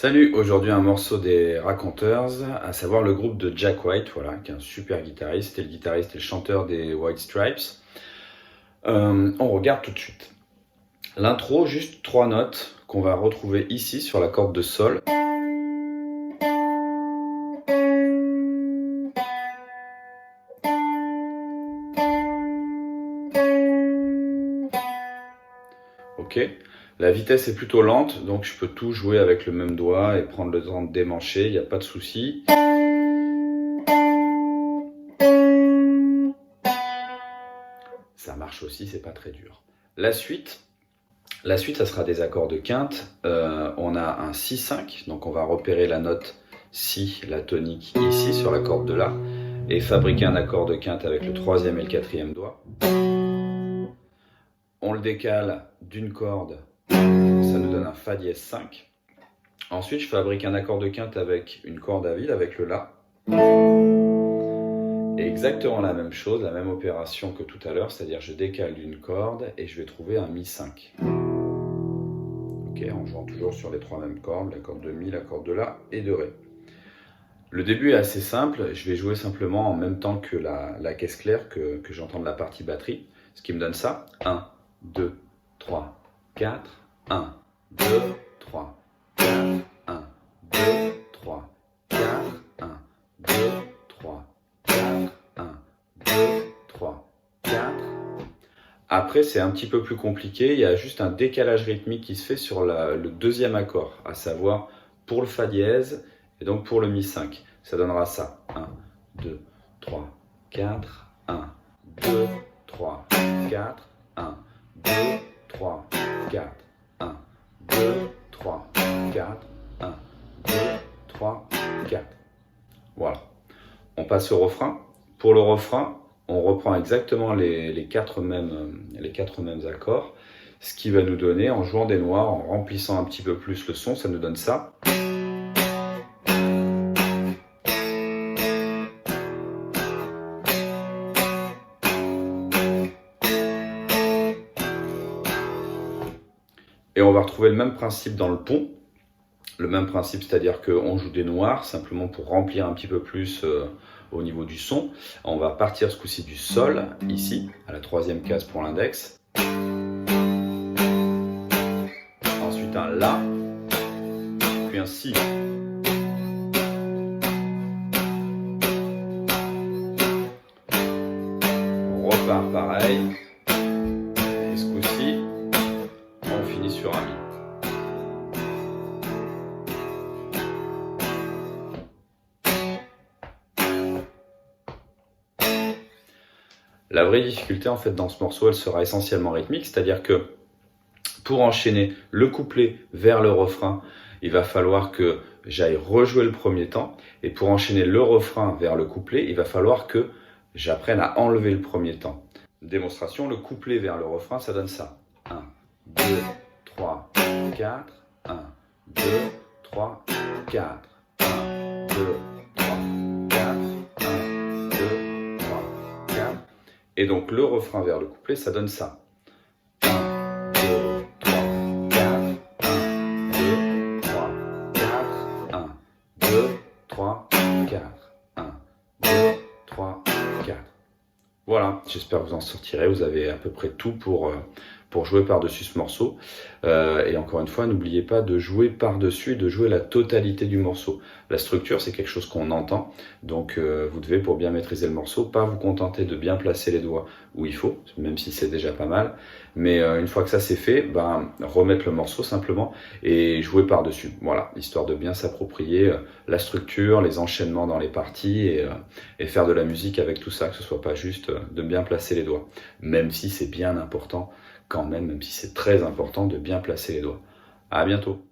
Salut, aujourd'hui un morceau des Raconteurs, à savoir le groupe de Jack White, voilà, qui est un super guitariste, et le guitariste et le chanteur des White Stripes. On regarde tout de suite. L'intro, juste 3 notes qu'on va retrouver ici sur la corde de Sol. Ok, la vitesse est plutôt lente, donc je peux tout jouer avec le même doigt et prendre le temps de démancher, il n'y a pas de souci. Ça marche aussi, c'est pas très dur. La suite, ça sera des accords de quinte. On a un Si5, donc on va repérer la note Si, la tonique, ici sur la corde de La, et fabriquer un accord de quinte avec le 3e et le 4e doigt. On le décale d'une corde, ça nous donne un Fa dièse 5. Ensuite, je fabrique un accord de quinte avec une corde à vide, avec le La. Et exactement la même chose, la même opération que tout à l'heure, c'est-à-dire je décale d'une corde et je vais trouver un Mi 5. Ok, en jouant toujours sur les 3 mêmes cordes, la corde de Mi, la corde de La et de Ré. Le début est assez simple, je vais jouer simplement en même temps que la caisse claire que j'entends de la partie batterie, ce qui me donne ça. 1, 2, 3, 4, 1, 2, 3, 4, 1, 2, 3, 4, 1, 2, 3, 4, 1, 2, 3, 4. Après, c'est un petit peu plus compliqué, il y a juste un décalage rythmique qui se fait sur le deuxième accord, à savoir pour le Fa dièse et donc pour le Mi 5. Ça donnera ça. 1, 2, 3, 4, 1, 2, 3, 4, 1, 2, 3, 4, 1, 2, 3, 4, 1, 2, 3, 4. Voilà. On passe au refrain. Pour le refrain, on reprend exactement les quatre mêmes accords, ce qui va nous donner, en jouant des noirs, en remplissant un petit peu plus le son, ça nous donne ça. Et on va retrouver le même principe dans le pont. Le même principe, c'est-à-dire qu'on joue des noirs, simplement pour remplir un petit peu plus au niveau du son. On va partir ce coup-ci du Sol, ici, à la 3e case pour l'index. Ensuite un La, puis un Si. On repart pareil. Et ce coup-ci, on finit sur un Mi. La vraie difficulté en fait dans ce morceau, elle sera essentiellement rythmique, c'est-à-dire que pour enchaîner le couplet vers le refrain, il va falloir que j'aille rejouer le premier temps, et pour enchaîner le refrain vers le couplet, il va falloir que j'apprenne à enlever le premier temps. Démonstration, le couplet vers le refrain, ça donne ça. 1, 2, 3, 4, 1, 2, 3, 4, 1, 2, 3, 4, 1, 2, 3, 4. Et donc le refrain vers le couplet, ça donne ça. 1, 2, 3, 4, 1, 2, 3, 4, 1, 2, 3, 4, 1, 2, 3, 4. Voilà, j'espère que vous en sortirez, vous avez à peu près tout pour jouer par-dessus ce morceau. Et encore une fois, n'oubliez pas de jouer par-dessus et de jouer la totalité du morceau. La structure, c'est quelque chose qu'on entend, donc vous devez, pour bien maîtriser le morceau, pas vous contenter de bien placer les doigts où il faut, même si c'est déjà pas mal, mais une fois que ça c'est fait, remettre le morceau simplement et jouer par-dessus. Voilà, histoire de bien s'approprier la structure, les enchaînements dans les parties et faire de la musique avec tout ça, que ce soit pas juste de bien placer les doigts, même si c'est bien important quand même si c'est très important de bien placer les doigts. À bientôt.